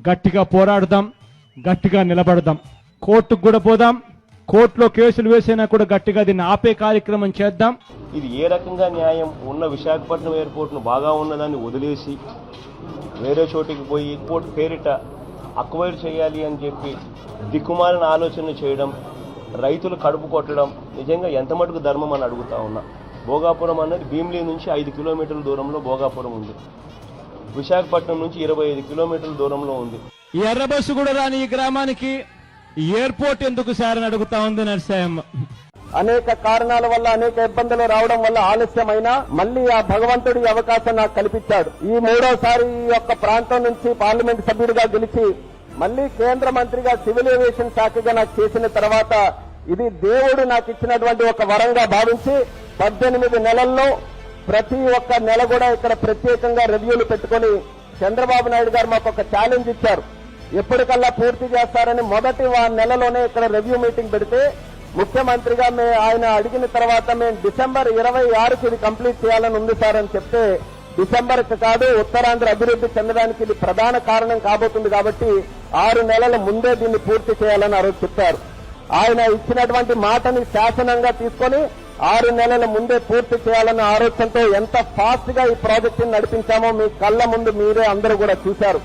గట్టిగా పోరాడదాం, గట్టిగా నిలబడదాం. కోర్టుకు కూడా పోదాం, కోర్టులో కేసులు వేసినా కూడా గట్టిగా దీన్ని ఆపే కార్యక్రమం చేద్దాం. ఇది ఏ రకంగా న్యాయం? ఉన్న విశాఖపట్నం ఎయిర్పోర్ట్ను బాగా ఉన్నదాన్ని వదిలేసి వేరే చోటికి పోయి ఎయిర్పోర్ట్ పేరిట అక్వైర్ చేయాలి అని చెప్పి దిక్కుమాలిన ఆలోచన చేయడం, రైతులు కడుపు కొట్టడం నిజంగా ఎంత మటుకు ధర్మం అని అడుగుతా ఉన్నా. భోగాపురం అన్నది భీమిలి నుంచి 5 కిలోమీటర్ల దూరంలో భోగాపురం ఉంది. విశాఖపట్నం నుంచి 25 కిలోమీటర్ల దూరంలో ఉంది. ఈ ఎర్ర బస్సు కూడా రాని ఈ గ్రామానికి ఎయిర్పోర్ట్ ఎందుకు సార్ అని అడుగుతా ఉంది నరసింహ. అనేక కారణాల వల్ల అనేక ఇబ్బందులు రావడం వల్ల ఆలస్యమైనా మళ్లీ ఆ భగవంతుడి అవకాశం నాకు కల్పించాడు. ఈ మూడోసారి ఈ యొక్క ప్రాంతం నుంచి పార్లమెంట్ సభ్యుడిగా గెలిచి మళ్లీ కేంద్ర మంత్రిగా సివిల్ ఏవియేషన్ శాఖగా నాకు చేసిన తర్వాత ఇది దేవుడు నాకు ఇచ్చినటువంటి ఒక వరంగా భావించి 18 నెలల్లో ప్రతి ఒక్క నెల కూడా ఇక్కడ ప్రత్యేకంగా రివ్యూలు పెట్టుకుని చంద్రబాబు నాయుడు గారు మాకు ఒక ఛాలెంజ్ ఇచ్చారు. ఎప్పటికల్లా పూర్తి చేస్తారని మొదటి నెలలోనే ఇక్కడ రివ్యూ మీటింగ్ పెడితే ముఖ్యమంత్రిగా ఆయన అడిగిన తర్వాత మేము డిసెంబర్ 26కి ఇది కంప్లీట్ చేయాలని ఉంది సార్ అని చెప్తే డిసెంబర్కి కాదు ఉత్తరాంధ్ర అభివృద్ధి చెందడానికి ఇది ప్రధాన కారణం కాబోతుంది కాబట్టి 6 నెలల ముందే దీన్ని పూర్తి చేయాలని ఆ రోజు చెప్పారు. ఆయన ఇచ్చినటువంటి మాటని శాసనంగా తీసుకొని 6 నెలల ముందే పూర్తి చేయాలన్న ఆలోచనతో ఎంత ఫాస్ట్ గా ఈ ప్రాజెక్టును నడిపించామో మీ కళ్ల ముందు మీరే అందరూ కూడా చూశారు.